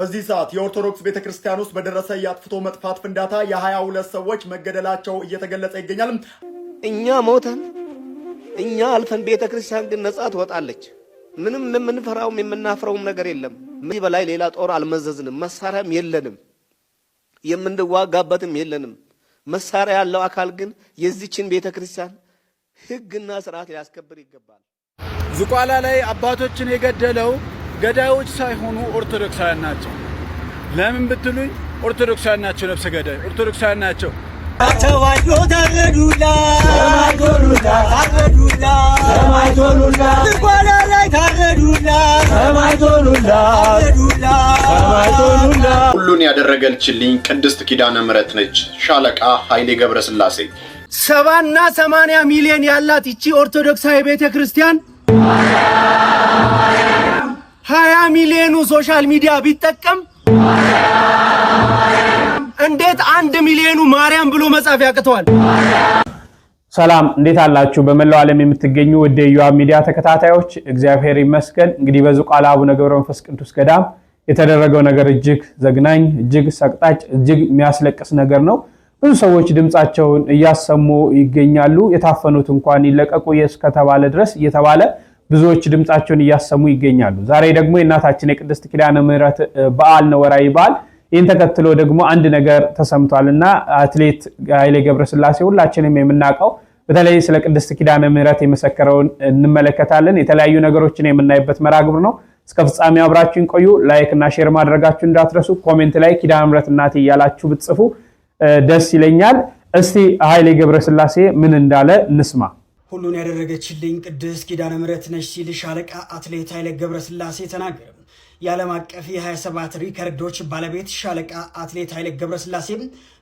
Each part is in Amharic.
በዚህ ሰዓት የኦርቶዶክስ ቤተክርስቲያን ውስጥ በደረሰ የአጥፍቶ መጥፋት ፍንዳታ የ22 ሰዎች መገደላቸው እየተገለጸ ይገኛል። እኛ ሞተን እኛ አልፈን ቤተክርስቲያን ግን ነጻ ትወጣለች። ምንም የምንፈራውም የምናፍረውም ነገር የለም። ምን በላይ ሌላ ጦር አልመዘዝንም፣ መሳሪያም የለንም፣ የምንዋጋበትም የለንም። መሳሪያ ያለው አካል ግን የዚችን ቤተክርስቲያን ሕግና ስርዓት ሊያስከብር ይገባል። ዝቋላ ላይ አባቶችን የገደለው ገዳዮች ሳይሆኑ ኦርቶዶክሳውያን ናቸው። ለምን ብትሉኝ ኦርቶዶክሳውያን ናቸው። ነፍሰ ገዳይ ኦርቶዶክሳውያን ናቸው። ተዋጆ ታረዱላ ታረዱላ ታረዱላ ሰማይቶሉላ ዝቋላ ላይ ታረዱላ ሰማይቶሉላ ታረዱላ ሰማይቶሉላ። ሁሉን ያደረገልችልኝ ቅድስት ኪዳነ ምሕረት ነች። ሻለቃ ኃይሌ ገብረስላሴ 70 እና 80 ሚሊዮን ያላት እቺ ኦርቶዶክሳዊ ቤተክርስቲያን 20 ሚሊዮኑ ሶሻል ሚዲያ ቢጠቀም እንዴት 1 ሚሊዮኑ ማርያም ብሎ መጻፍ ያቅተዋል? ሰላም እንዴት አላችሁ? በመላው ዓለም የምትገኙ ወደ ዮሐንስ ሚዲያ ተከታታዮች እግዚአብሔር ይመስገን። እንግዲህ በዝቋላ አቡነ ገብረ መንፈስ ቅዱስ ገዳም የተደረገው ነገር እጅግ ዘግናኝ፣ እጅግ ሰቅጣጭ፣ እጅግ የሚያስለቅስ ነገር ነው። ብዙ ሰዎች ድምጻቸውን እያሰሙ ይገኛሉ። የታፈኑት እንኳን ይለቀቁ ከተባለ ድረስ እየተባለ ብዙዎች ድምጻቸውን እያሰሙ ይገኛሉ። ዛሬ ደግሞ የእናታችን የቅድስት ኪዳነ ምሕረት በዓል ነው፣ ወራዊ በዓል። ይህን ተከትሎ ደግሞ አንድ ነገር ተሰምቷልና አትሌት ኃይሌ ገብረስላሴ ሁላችንም የምናውቀው በተለይ ስለ ቅድስት ኪዳነ ምሕረት የመሰከረውን እንመለከታለን። የተለያዩ ነገሮችን የምናይበት መራግብር ነው። እስከ ፍጻሜው አብራችሁን ቆዩ። ላይክ እና ሼር ማድረጋችሁ እንዳትረሱ። ኮሜንት ላይ ኪዳነ ምሕረት እናቴ እያላችሁ ብትጽፉ ደስ ይለኛል። እስቲ ኃይሌ ገብረስላሴ ምን እንዳለ እንስማ። ሁሉን ያደረገችልኝ ቅድስት ኪዳነ ምሕረት ነች ሲል ሻለቃ አትሌት ኃይሌ ገብረስላሴ ተናገረ። የዓለም አቀፍ የ27 ሪከርዶች ባለቤት ሻለቃ አትሌት ኃይሌ ገብረስላሴ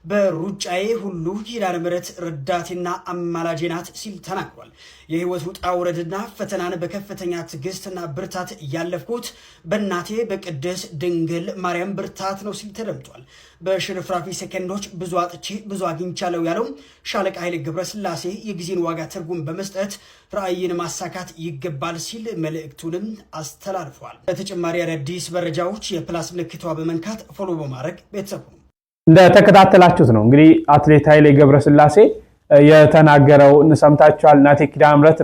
በሩጫዬ ሁሉ ኪዳነ ምሕረት ረዳቴና አማላጄ ናት ሲል ተናግሯል። የህይወት ውጣ ውረድና ፈተናን በከፍተኛ ትዕግስትና ብርታት ያለፍኩት በእናቴ በቅድስት ድንግል ማርያም ብርታት ነው ሲል ተደምጧል። በሽርፍራፊ ሰከንዶች ብዙ አጥቼ ብዙ አግኝቻለሁ ያለው ሻለቃ ኃይሌ ገብረስላሴ የጊዜን ዋጋ ትርጉም በመስጠት ራዕይን ማሳካት ይገባል ሲል መልእክቱንም አስተላልፏል። በተጨማሪ አዳዲስ መረጃዎች የፕላስ ምልክቷ በመንካት ፎሎ በማድረግ ቤተሰቡ እንደተከታተላችሁት ነው እንግዲህ አትሌት ኃይሌ ገብረስላሴ የተናገረው እንሰምታችኋል። እናቴ ኪዳነ ምሕረት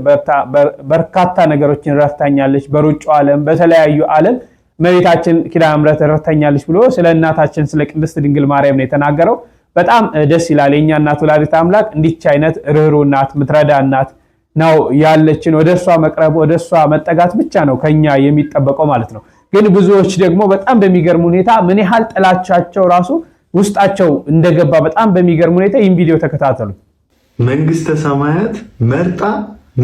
በርካታ ነገሮችን ረድታኛለች፣ በሩጫው ዓለም በተለያዩ ዓለም እመቤታችን ኪዳነ ምሕረት ረድታኛለች ብሎ ስለ እናታችን ስለ ቅድስት ድንግል ማርያም ነው የተናገረው። በጣም ደስ ይላል። የኛ እናት ወላዲተ አምላክ እንዲች አይነት ርህሩህ እናት፣ ምትረዳ እናት ነው ያለችን። ወደሷ መቅረብ ወደሷ መጠጋት ብቻ ነው ከኛ የሚጠበቀው ማለት ነው። ግን ብዙዎች ደግሞ በጣም በሚገርም ሁኔታ ምን ያህል ጥላቻቸው ራሱ ውስጣቸው እንደገባ በጣም በሚገርም ሁኔታ ይህን ቪዲዮ ተከታተሉ። መንግስተ ሰማያት መርጣ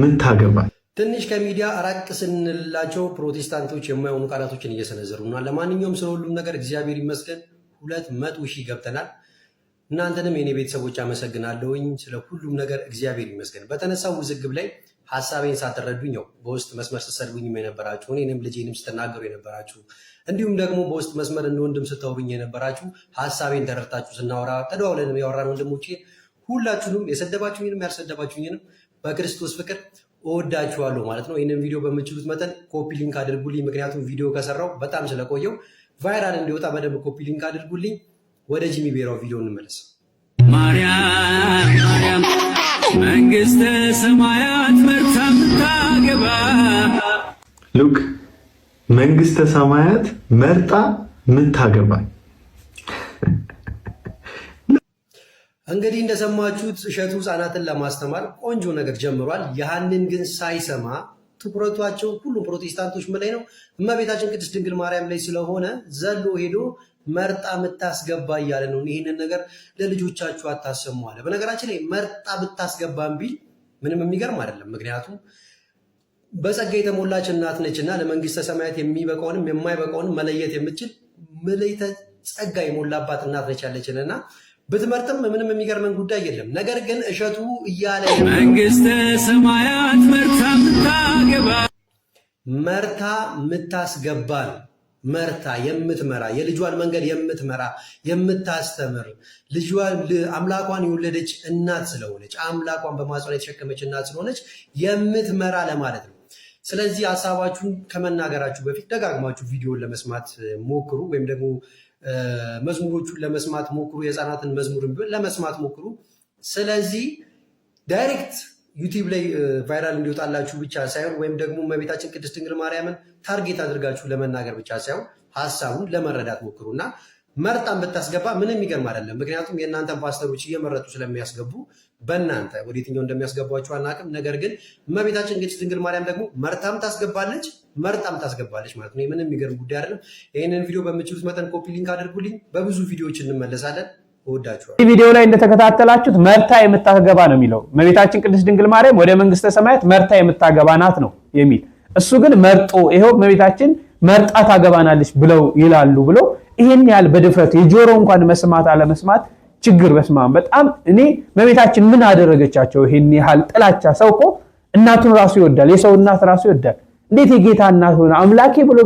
ምታገባ ትንሽ ከሚዲያ አራቅ ስንላቸው ፕሮቴስታንቶች የማይሆኑ ቃላቶችን እየሰነዘሩ እና ለማንኛውም ስለ ሁሉም ነገር እግዚአብሔር ይመስገን 200,000 ገብተናል። እናንተንም የኔ ቤተሰቦች አመሰግናለሁኝ። ስለ ሁሉም ነገር እግዚአብሔር ይመስገን። በተነሳው ውዝግብ ላይ ሐሳቤን ሳትረዱኝ ነው በውስጥ መስመር ስትሰድቡኝም የነበራችሁ፣ እኔንም ልጄንም ስትናገሩ የነበራችሁ፣ እንዲሁም ደግሞ በውስጥ መስመር እንደወንድም ስታወሩኝ የነበራችሁ፣ ሐሳቤን ተረድታችሁ ስናወራ ተደዋውለንም ያወራን ወንድሞቼ ሁላችሁንም የሰደባችሁኝንም ያልሰደባችሁኝንም በክርስቶስ ፍቅር እወዳችኋለሁ ማለት ነው። ይህንን ቪዲዮ በምችሉት መጠን ኮፒ ሊንክ አድርጉልኝ። ምክንያቱም ቪዲዮ ከሰራው በጣም ስለቆየው ቫይራል እንዲወጣ በደንብ ኮፒ ሊንክ አድርጉልኝ። ወደ ጂሚ ቤራው ቪዲዮ እንመለስ። ማርያም መንግስተ ሰማያት መርታ ምታገባ ሉክ መንግስተ ሰማያት መርጣ ምታገባ። እንግዲህ እንደሰማችሁት እሸቱ ህፃናትን ለማስተማር ቆንጆ ነገር ጀምሯል። ያንን ግን ሳይሰማ ትኩረቷቸው ሁሉም ፕሮቴስታንቶች ምን ላይ ነው? እመቤታችን ቅድስት ድንግል ማርያም ላይ ስለሆነ ዘሎ ሄዶ መርጣ ምታስገባ እያለ ነው። ይህንን ነገር ለልጆቻችሁ አታሰሙ አለ። በነገራችን ላይ መርጣ ብታስገባም ቢል ምንም የሚገርም አይደለም። ምክንያቱም በጸጋ የተሞላች እናት ነችና ለመንግስተ ሰማያት የሚበቃውንም የማይበቃውንም መለየት የምችል ምልዕተ ጸጋ የሞላባት እናት ነች ያለችንና ብትመርጥም ምንም የሚገርመን ጉዳይ የለም። ነገር ግን እሸቱ እያለ መንግስተ ሰማያት መርታ ምታገባ መርታ ምታስገባ ነው። መርታ የምትመራ የልጇን መንገድ የምትመራ የምታስተምር ልጇን አምላኳን የወለደች እናት ስለሆነች አምላኳን በማህፀኗ የተሸከመች እናት ስለሆነች የምትመራ ለማለት ነው። ስለዚህ ሐሳባችሁን ከመናገራችሁ በፊት ደጋግማችሁ ቪዲዮን ለመስማት ሞክሩ፣ ወይም ደግሞ መዝሙሮቹን ለመስማት ሞክሩ፣ የህፃናትን መዝሙርን ለመስማት ሞክሩ። ስለዚህ ዳይሬክት ዩቲዩብ ላይ ቫይራል እንዲወጣላችሁ ብቻ ሳይሆን ወይም ደግሞ እመቤታችን ቅድስት ድንግል ማርያምን ታርጌት አድርጋችሁ ለመናገር ብቻ ሳይሆን ሐሳቡን ለመረዳት ሞክሩና መርጣን ብታስገባ ምንም የሚገርም አይደለም። ምክንያቱም የእናንተን ፓስተሮች እየመረጡ ስለሚያስገቡ በእናንተ ወደ የትኛው እንደሚያስገቧችሁ አናውቅም። ነገር ግን እመቤታችን ቅድስት ድንግል ማርያም ደግሞ መርጣም ታስገባለች ማለት ነው። ምንም የሚገርም ጉዳይ አይደለም። ይህንን ቪዲዮ በምችሉት መጠን ኮፒ ሊንክ አድርጉልኝ። በብዙ ቪዲዮዎች እንመለሳለን። እወዳችኋለሁ። ይህ ቪዲዮ ላይ እንደተከታተላችሁት መርታ የምታገባ ነው የሚለው። እመቤታችን ቅድስት ድንግል ማርያም ወደ መንግስተ ሰማያት መርታ የምታገባ ናት ነው የሚል። እሱ ግን መርጦ ይሄው እመቤታችን መርጣ ታገባናለች ብለው ይላሉ ብሎ ይሄን ያህል በድፍረት የጆሮ እንኳን መስማት አለመስማት ችግር በስማም በጣም እኔ እመቤታችን ምን አደረገቻቸው? ይሄን ያህል ጥላቻ። ሰው እኮ እናቱን ራሱ ይወዳል፣ የሰው እናት ራሱ ይወዳል። እንዴት የጌታ እናት ሆነ አምላኬ ብሎ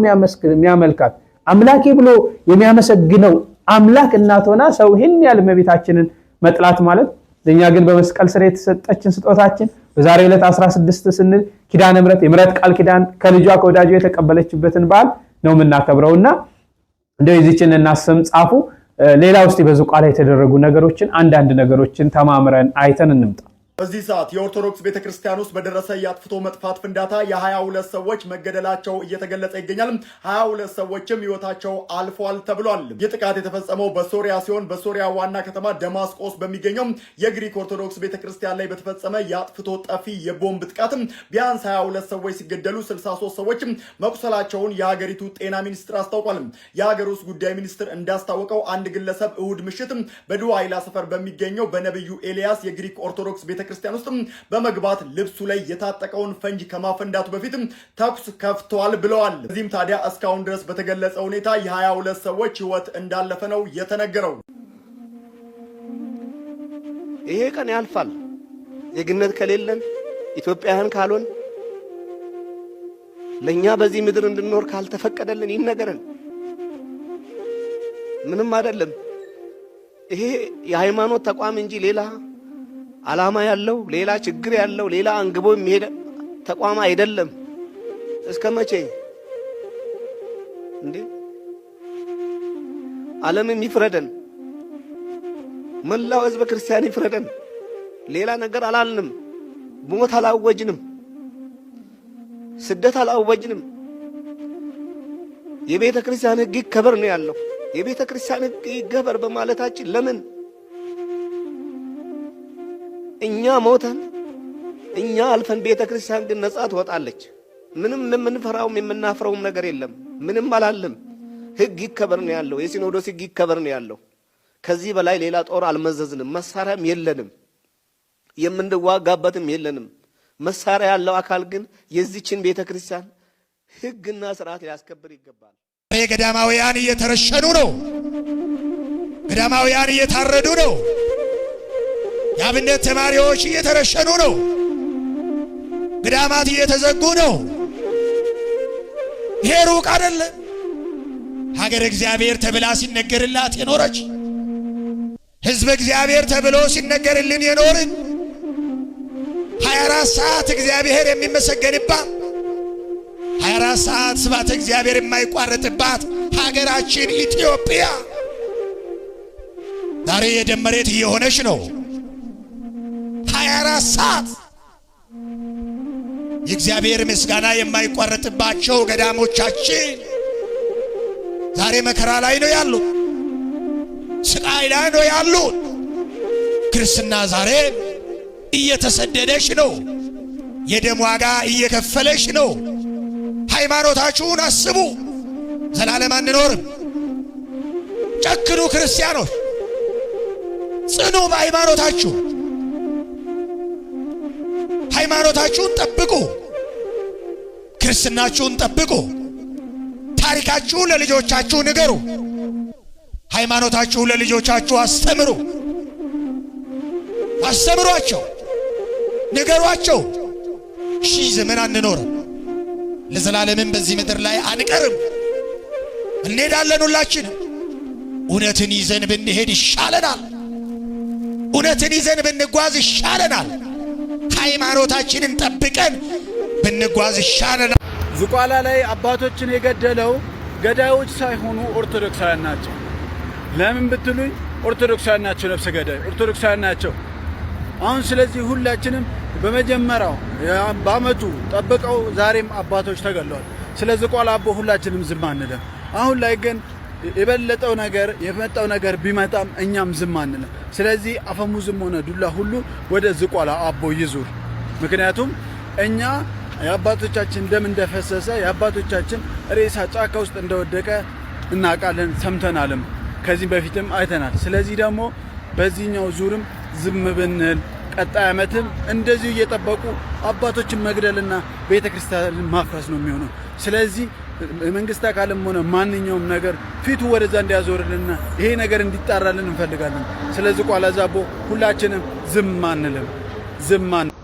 የሚያመልካት አምላኬ ብሎ የሚያመሰግነው አምላክ እናት ሆና ሰው ይሄን ያህል እመቤታችንን መጥላት ማለት ለኛ ግን በመስቀል ስር የተሰጠችን ስጦታችን በዛሬው ዕለት 16 ስንል ኪዳነ ምሕረት የምሕረት ቃል ኪዳን ከልጇ ከወዳጇ የተቀበለችበትን በዓል ነው የምናከብረውና እንደው እዚችን እናስም ጻፉ። ሌላ ውስጥ በዙቃላ የተደረጉ ነገሮችን አንዳንድ ነገሮችን ተማምረን አይተን እንምጣ። በዚህ ሰዓት የኦርቶዶክስ ቤተክርስቲያን ውስጥ በደረሰ የአጥፍቶ መጥፋት ፍንዳታ የ22 ሰዎች መገደላቸው እየተገለጸ ይገኛል። 22 ሰዎችም ህይወታቸው አልፏል ተብሏል። ይህ ጥቃት የተፈጸመው በሶሪያ ሲሆን በሶሪያ ዋና ከተማ ደማስቆስ በሚገኘው የግሪክ ኦርቶዶክስ ቤተክርስቲያን ላይ በተፈጸመ የአጥፍቶ ጠፊ የቦምብ ጥቃት ቢያንስ 22 ሰዎች ሲገደሉ 63 ሰዎች መቁሰላቸውን የሀገሪቱ ጤና ሚኒስቴር አስታውቋል። የሀገር ውስጥ ጉዳይ ሚኒስቴር እንዳስታወቀው አንድ ግለሰብ እሁድ ምሽት በዱዋይላ ሰፈር በሚገኘው በነብዩ ኤልያስ የግሪክ ኦርቶዶክስ ቤተክርስቲያን ውስጥ በመግባት ልብሱ ላይ የታጠቀውን ፈንጅ ከማፈንዳቱ በፊት ተኩስ ከፍቷል ብለዋል። እዚህም ታዲያ እስካሁን ድረስ በተገለጸ ሁኔታ የ22 ሰዎች ህይወት እንዳለፈ ነው የተነገረው። ይሄ ቀን ያልፋል። የግነት ከሌለን ኢትዮጵያውያን ካልሆን ለኛ በዚህ ምድር እንድንኖር ካልተፈቀደልን ይነገረን። ምንም አይደለም። ይሄ የሃይማኖት ተቋም እንጂ ሌላ ዓላማ ያለው ሌላ ችግር ያለው ሌላ አንግቦ የሚሄድ ተቋም አይደለም። እስከ መቼ እንዴ? ዓለምም ይፍረደን፣ መላው ህዝበ ክርስቲያን ይፍረደን። ሌላ ነገር አላልንም። ሞት አላወጅንም፣ ስደት አላወጅንም። የቤተ ክርስቲያን ህግ ይከበር ነው ያለው። የቤተ ክርስቲያን ህግ ይከበር በማለታችን ለምን እኛ ሞተን እኛ አልፈን ቤተ ክርስቲያን ግን ነጻ ትወጣለች? ምንም የምንፈራውም የምናፍረውም ነገር የለም። ምንም አላለም። ህግ ይከበር ነው ያለው። የሲኖዶስ ህግ ይከበር ነው ያለው። ከዚህ በላይ ሌላ ጦር አልመዘዝንም። መሳሪያም የለንም፣ የምንዋጋበትም የለንም። መሳሪያ ያለው አካል ግን የዚችን ቤተ ክርስቲያን ህግና ስርዓት ሊያስከብር ይገባል። ገዳማውያን እየተረሸኑ ነው። ገዳማውያን እየታረዱ ነው። የአብነት ተማሪዎች እየተረሸኑ ነው። ገዳማት እየተዘጉ ነው። ይሄ ሩቅ አይደለም። ሀገር እግዚአብሔር ተብላ ሲነገርላት የኖረች ህዝብ እግዚአብሔር ተብሎ ሲነገርልን የኖርን 24 ሰዓት እግዚአብሔር የሚመሰገንባት 24 ሰዓት ስብሐተ እግዚአብሔር የማይቋረጥባት ሀገራችን ኢትዮጵያ ዛሬ የደም መሬት እየሆነች ነው። 24 ሰዓት የእግዚአብሔር ምስጋና የማይቋረጥባቸው ገዳሞቻችን ዛሬ መከራ ላይ ነው ያሉት፣ ስቃይ ላይ ነው ያሉት። ክርስትና ዛሬ እየተሰደደች ነው፣ የደም ዋጋ እየከፈለች ነው። ሃይማኖታችሁን አስቡ። ዘላለም አንኖርም። ጨክኑ ክርስቲያኖች፣ ጽኑ በሃይማኖታችሁ። ሃይማኖታችሁን ጠብቁ፣ ክርስትናችሁን ጠብቁ። ታሪካችሁን ለልጆቻችሁ ንገሩ። ሃይማኖታችሁን ለልጆቻችሁ አስተምሩ። አስተምሯቸው፣ ንገሯቸው። ሺህ ዘመን አንኖርም፣ ለዘላለምም በዚህ ምድር ላይ አንቀርም። እንሄዳለን ሁላችንም። እውነትን ይዘን ብንሄድ ይሻለናል። እውነትን ይዘን ብንጓዝ ይሻለናል። ሃይማኖታችንን ጠብቀን ብንጓዝ ይሻለናል። ዝቋላ ላይ አባቶችን የገደለው ገዳዮች ሳይሆኑ ኦርቶዶክሳውያን ናቸው። ለምን ብትሉኝ ኦርቶዶክሳውያን ናቸው፣ ነፍሰ ገዳይ ኦርቶዶክሳውያን ናቸው። አሁን ስለዚህ ሁላችንም በመጀመሪያው በአመቱ ጠብቀው ዛሬም አባቶች ተገለዋል። ስለ ዝቋላ አቦ ሁላችንም ዝም አንልም። አሁን ላይ ግን የበለጠው ነገር የመጣው ነገር ቢመጣም እኛም ዝም አንልም። ስለዚህ አፈሙዝም ሆነ ዱላ ሁሉ ወደ ዝቋላ አቦ ይዙር። ምክንያቱም እኛ የአባቶቻችን ደም እንደፈሰሰ የአባቶቻችን ሬሳ ጫካ ውስጥ እንደወደቀ እናውቃለን፣ ሰምተናልም፣ ከዚህ በፊትም አይተናል። ስለዚህ ደግሞ በዚህኛው ዙርም ዝም ብንል ቀጣይ ዓመትም እንደዚሁ እየጠበቁ አባቶችን መግደልና ቤተክርስቲያንን ማፍረስ ነው የሚሆነው። ስለዚህ መንግስት አካልም ሆነ ማንኛውም ነገር ፊቱ ወደዛ እንዲያዞርልና ይሄ ነገር እንዲጣራልን እንፈልጋለን። ስለዚህ ዝቋላ ዛቦ ሁላችንም ዝም አንልም፣ ዝም አንልም።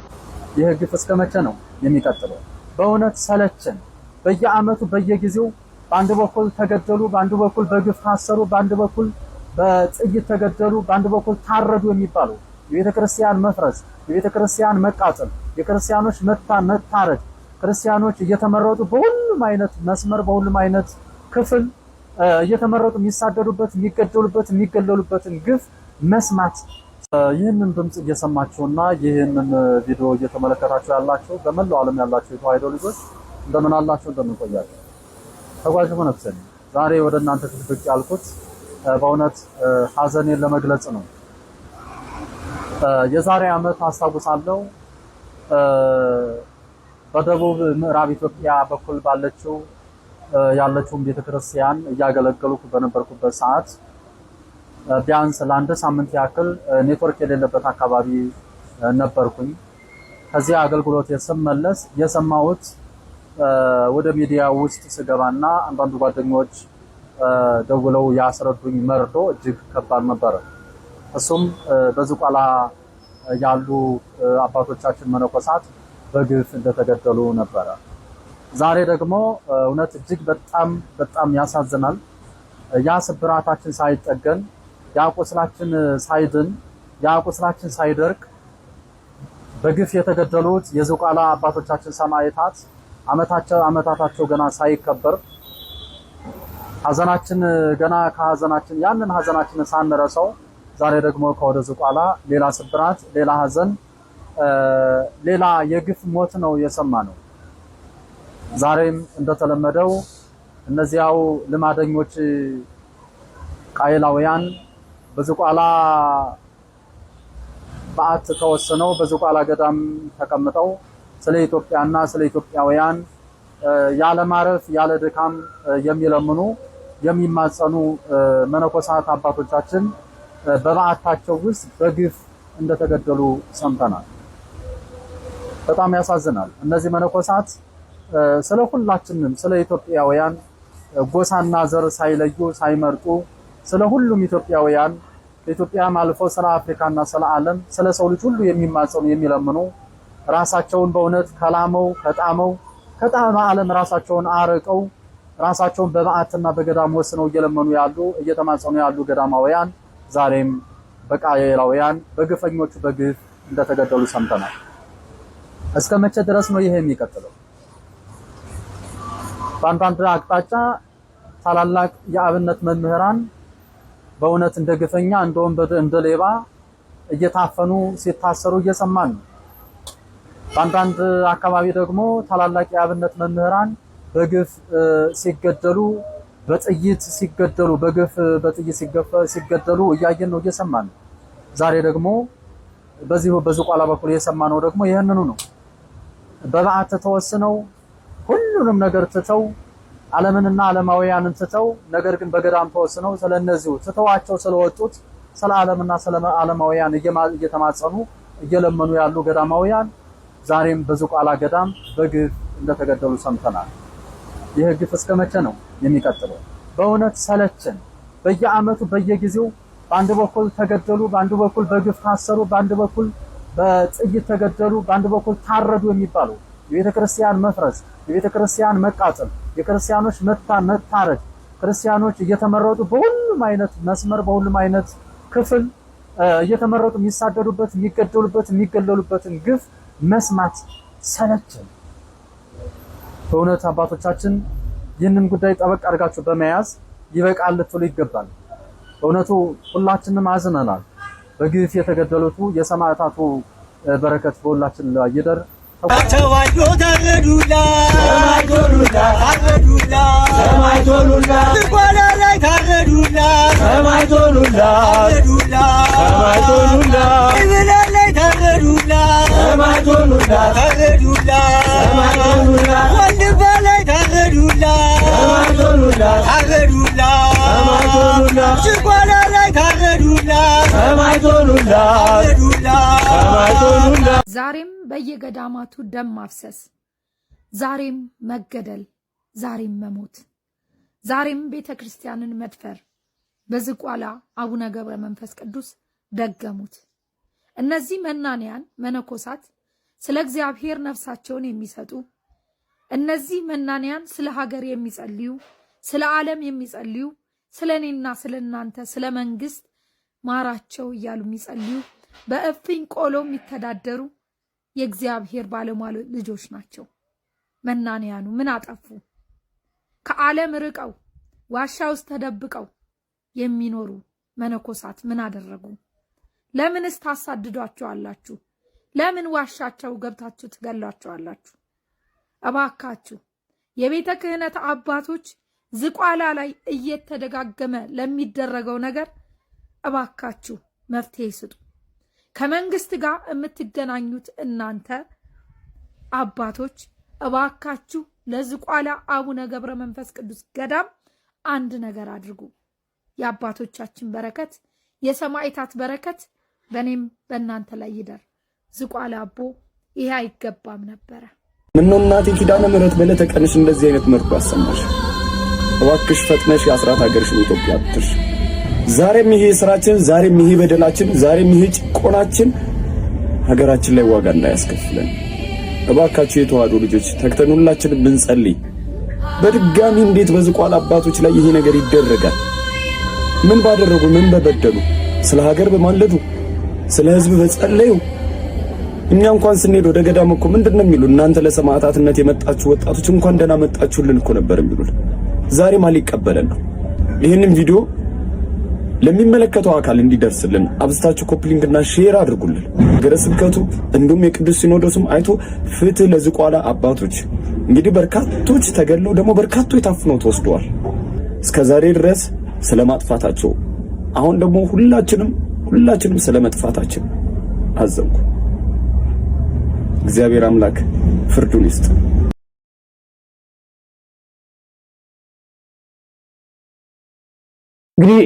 ይህ ግፍ እስከ መቼ ነው የሚቀጥለው? በእውነት ሰለችን። በየአመቱ በየጊዜው በአንድ በኩል ተገደሉ፣ በአንድ በኩል በግፍ ታሰሩ፣ በአንድ በኩል በጥይት ተገደሉ፣ በአንድ በኩል ታረዱ የሚባለው የቤተክርስቲያን መፍረስ፣ የቤተክርስቲያን መቃጠል፣ የክርስቲያኖች መታረድ፣ ክርስቲያኖች እየተመረጡ በሁሉም አይነት መስመር በሁሉም አይነት ክፍል እየተመረጡ የሚሳደዱበት፣ የሚገደሉበት፣ የሚገለሉበትን ግፍ መስማት። ይህንን ድምጽ እየሰማችሁና ይህንን ቪዲዮ እየተመለከታችሁ ያላችሁ በመላው ዓለም ያላችሁ የተዋሕዶ ልጆች እንደምን አላችሁ? እንደምን ቆያችሁ? ተጓዥ ነፍሰኝ ዛሬ ወደ እናንተ ብቅ ያልኩት በእውነት ሐዘኔን ለመግለጽ ነው። የዛሬ ዓመት አስታውሳለሁ በደቡብ ምዕራብ ኢትዮጵያ በኩል ያለችውን ቤተክርስቲያን እያገለገልኩ በነበርኩበት ሰዓት ቢያንስ ለአንድ ሳምንት ያክል ኔትወርክ የሌለበት አካባቢ ነበርኩኝ። ከዚህ አገልግሎት ስመለስ የሰማሁት ወደ ሚዲያ ውስጥ ስገባና አንዳንድ ጓደኞች ደውለው ያስረዱኝ መርዶ እጅግ ከባድ ነበረ። እሱም በዝቋላ ያሉ አባቶቻችን መነኮሳት በግፍ እንደተገደሉ ነበረ። ዛሬ ደግሞ እውነት እጅግ በጣም ያሳዝናል። ያ ስብራታችን ሳይጠገን፣ ያ ቁስላችን ሳይድን፣ ያ ቁስላችን ሳይደርቅ በግፍ የተገደሉት የዝቋላ አባቶቻችን ሰማዕታት ዓመታቸው ገና ሳይከበር ሐዘናችን ገና ከሐዘናችን ያንን ሐዘናችንን ሳንረሳው ዛሬ ደግሞ ከወደ ዝቋላ ሌላ ስብራት፣ ሌላ ሐዘን፣ ሌላ የግፍ ሞት ነው የሰማነው። ዛሬም እንደተለመደው እነዚያው ልማደኞች ቃየላውያን በዝቋላ በዓት ተወስነው በዝቋላ ገዳም ተቀምጠው ስለ ኢትዮጵያና ስለ ኢትዮጵያውያን ያለ ማረፍ ያለ ድካም የሚለምኑ የሚማጸኑ መነኮሳት አባቶቻችን በበዓታቸው ውስጥ በግፍ እንደተገደሉ ሰምተናል። በጣም ያሳዝናል። እነዚህ መነኮሳት ስለ ሁላችንም ስለ ኢትዮጵያውያን ጎሳና ዘር ሳይለዩ ሳይመርጡ ስለ ሁሉም ኢትዮጵያውያን ከኢትዮጵያም አልፎ ስለ አፍሪካና ስለ ዓለም ስለ ሰው ልጅ ሁሉ የሚማጸኑ የሚለምኑ ራሳቸውን በእውነት ከላመው ከጣዕመ ዓለም ራሳቸውን አርቀው ራሳቸውን በበዓትና በገዳም ወስነው እየለመኑ ያሉ እየተማጸኑ ያሉ ገዳማውያን ዛሬም በቃየላውያን በግፈኞቹ በግፍ እንደተገደሉ ሰምተናል። እስከ መቼ ድረስ ነው ይሄ የሚቀጥለው? በአንዳንድ አቅጣጫ ታላላቅ የአብነት መምህራን በእውነት እንደ ግፈኛ እንደ ወንበዴ እንደ ሌባ እየታፈኑ ሲታሰሩ እየሰማን ነው። በአንዳንድ አካባቢ ደግሞ ታላላቅ የአብነት መምህራን በግፍ ሲገደሉ፣ በጥይት ሲገደሉ፣ በግፍ በጥይት ሲገደሉ እያየን ነው እየሰማን ነው። ዛሬ ደግሞ በዚሁ በዝቋላ በኩል የሰማነው ደግሞ ይህንኑ ነው። በበዓት ተወስነው ሁሉንም ነገር ትተው ዓለምንና ዓለማውያንን ትተው ነገር ግን በገዳም ተወስነው ስለነዚሁ ትተዋቸው ስለወጡት ስለ ዓለምና ስለ ዓለማውያን እየተማጸኑ እየለመኑ ያሉ ገዳማውያን ዛሬም በዝቋላ ገዳም በግፍ እንደተገደሉ ሰምተናል። ይህ ግፍ እስከ መቼ ነው የሚቀጥለው? በእውነት ሰለችን። በየአመቱ በየጊዜው በአንድ በኩል ተገደሉ፣ በአንድ በኩል በግፍ ታሰሩ፣ በአንድ በኩል በጥይት ተገደሉ፣ በአንድ በኩል ታረዱ የሚባለው የቤተክርስቲያን መፍረስ፣ የቤተክርስቲያን መቃጠል፣ የክርስቲያኖች መታረድ፣ ክርስቲያኖች እየተመረጡ በሁሉም አይነት መስመር በሁሉም አይነት ክፍል እየተመረጡ የሚሳደዱበት፣ የሚገደሉበት፣ የሚገለሉበትን ግፍ መስማት ሰለችን። በእውነት አባቶቻችን ይህንን ጉዳይ ጠበቅ አድርጋችሁ በመያዝ ይበቃል ልትሉ ይገባል። በእውነቱ ሁላችንም አዝነናል። በግፍ የተገደሉት የሰማዕታቱ በረከት በሁላችን ላይ ይደር። ተዋጆ ታረዱላ ሰማይቶሉላ ታረዱላ ሰማይቶሉላ ትጓላ ላይ ታረዱላ ሰማይቶሉላ ታረዱላ ሰማይቶሉላ ይብላ ላይ ታረዱላ ሰማይቶሉላ ታረዱላ ሰማይቶሉላ ወልባ ላይ ታረዱላ ሰማይቶሉላ ታረዱላ ሰማይቶሉላ ትጓላ ላይ ታረዱላ ሰማይቶሉላ ታረዱላ ሰማይቶሉላ ዛሬም በየገዳማቱ ደም ማፍሰስ፣ ዛሬም መገደል፣ ዛሬም መሞት፣ ዛሬም ቤተክርስቲያንን መድፈር በዝቋላ አቡነ ገብረ መንፈስ ቅዱስ ደገሙት። እነዚህ መናንያን መነኮሳት ስለ እግዚአብሔር ነፍሳቸውን የሚሰጡ፣ እነዚህ መናንያን ስለ ሀገር የሚጸልዩ፣ ስለ ዓለም የሚጸልዩ፣ ስለኔና ስለናንተ ስለ መንግስት ማራቸው እያሉ የሚጸልዩ፣ በእፍኝ ቆሎ የሚተዳደሩ የእግዚአብሔር ባለሟል ልጆች ናቸው። መናንያኑ ምን አጠፉ? ከዓለም ርቀው ዋሻ ውስጥ ተደብቀው የሚኖሩ መነኮሳት ምን አደረጉ? ለምንስ ታሳድዷቸዋላችሁ? ለምን ዋሻቸው ገብታችሁ ትገሏቸዋላችሁ? እባካችሁ የቤተ ክህነት አባቶች ዝቋላ ላይ እየተደጋገመ ለሚደረገው ነገር እባካችሁ መፍትሄ ስጡ። ከመንግስት ጋር የምትገናኙት እናንተ አባቶች እባካችሁ ለዝቋላ አቡነ ገብረ መንፈስ ቅዱስ ገዳም አንድ ነገር አድርጉ። የአባቶቻችን በረከት የሰማዕታት በረከት በኔም በእናንተ ላይ ይደር። ዝቋላ አቦ ይሄ አይገባም ነበረ። ምነው እናቴ ኪዳነ ምሕረት በለተ ቀንሽ እንደዚህ አይነት መልኩ አሰማሽ? እባክሽ ፈጥነሽ የአስራት ሀገርሽን ኢትዮጵያ አትርሽ። ዛሬም ይሄ ስራችን፣ ዛሬም ይሄ በደላችን፣ ዛሬም ይሄ ጭቆናችን ሀገራችን ላይ ዋጋ እንዳያስከፍለን እባካችሁ የተዋሕዶ ልጆች ተክተን ሁላችንም ብንጸልይ። በድጋሚ እንዴት በዝቋላ አባቶች ላይ ይሄ ነገር ይደረጋል? ምን ባደረጉ? ምን በበደሉ? ስለ ሀገር በማለዱ? ስለ ሕዝብ በጸለዩ? እኛ እንኳን ስንሄድ ወደ ገዳም እኮ ምንድነው የሚሉ? እናንተ ለሰማዕታትነት የመጣችሁ ወጣቶች እንኳን ደህና መጣችሁልን እኮ ነበር የሚሉን። ዛሬ ማን ሊቀበለን ነው? ይህንን ቪዲዮ ለሚመለከተው አካል እንዲደርስልን አብዝታችሁ ኮፕሊንግና ሼር አድርጉልን። ሀገረ ስብከቱ እንዲሁም የቅዱስ ሲኖዶስም አይቶ ፍትህ ለዝቋላ አባቶች። እንግዲህ በርካቶች ተገድለው ደግሞ በርካቶች ታፍነው ተወስደዋል እስከዛሬ ድረስ ስለማጥፋታቸው። አሁን ደግሞ ሁላችንም ስለመጥፋታችን አዘንኩ። እግዚአብሔር አምላክ ፍርዱን ይስጥ። እንግዲህ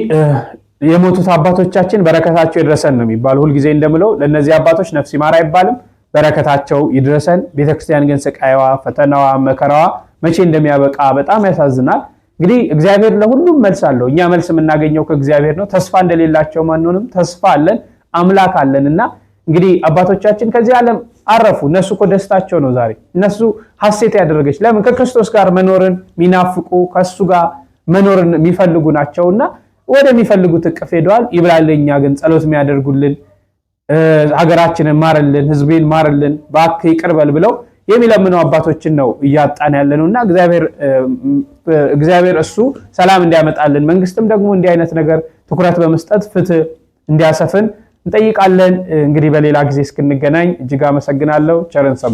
የሞቱት አባቶቻችን በረከታቸው ይድረሰን ነው የሚባለው። ሁልጊዜ እንደምለው ለነዚህ አባቶች ነፍስ ይማር አይባልም፣ በረከታቸው ይድረሰን። ቤተክርስቲያን ግን ስቃይዋ፣ ፈተናዋ፣ መከራዋ መቼ እንደሚያበቃ በጣም ያሳዝናል። እንግዲህ እግዚአብሔር ለሁሉም መልስ አለው። እኛ መልስ የምናገኘው ከእግዚአብሔር ነው። ተስፋ እንደሌላቸው ማንንም ተስፋ አለን፣ አምላክ አለንና እንግዲህ አባቶቻችን ከዚህ ዓለም አረፉ። እነሱ እኮ ደስታቸው ነው ዛሬ። እነሱ ሐሴት ያደረገች ለምን ከክርስቶስ ጋር መኖርን የሚናፍቁ ከሱ ጋር መኖርን የሚፈልጉ ናቸውና ወደሚፈልጉት እቅፍ ሄደዋል። ይብላልኛ ግን ጸሎት የሚያደርጉልን ሀገራችንን ማርልን፣ ህዝቤን ማርልን፣ እባክህ ይቅርበል ብለው የሚለምኑ አባቶችን ነው እያጣን ያለነውና እግዚአብሔር እሱ ሰላም እንዲያመጣልን፣ መንግስትም ደግሞ እንዲህ አይነት ነገር ትኩረት በመስጠት ፍትህ እንዲያሰፍን እንጠይቃለን። እንግዲህ በሌላ ጊዜ እስክንገናኝ እጅግ አመሰግናለሁ። ቸርን ሰንብቱ።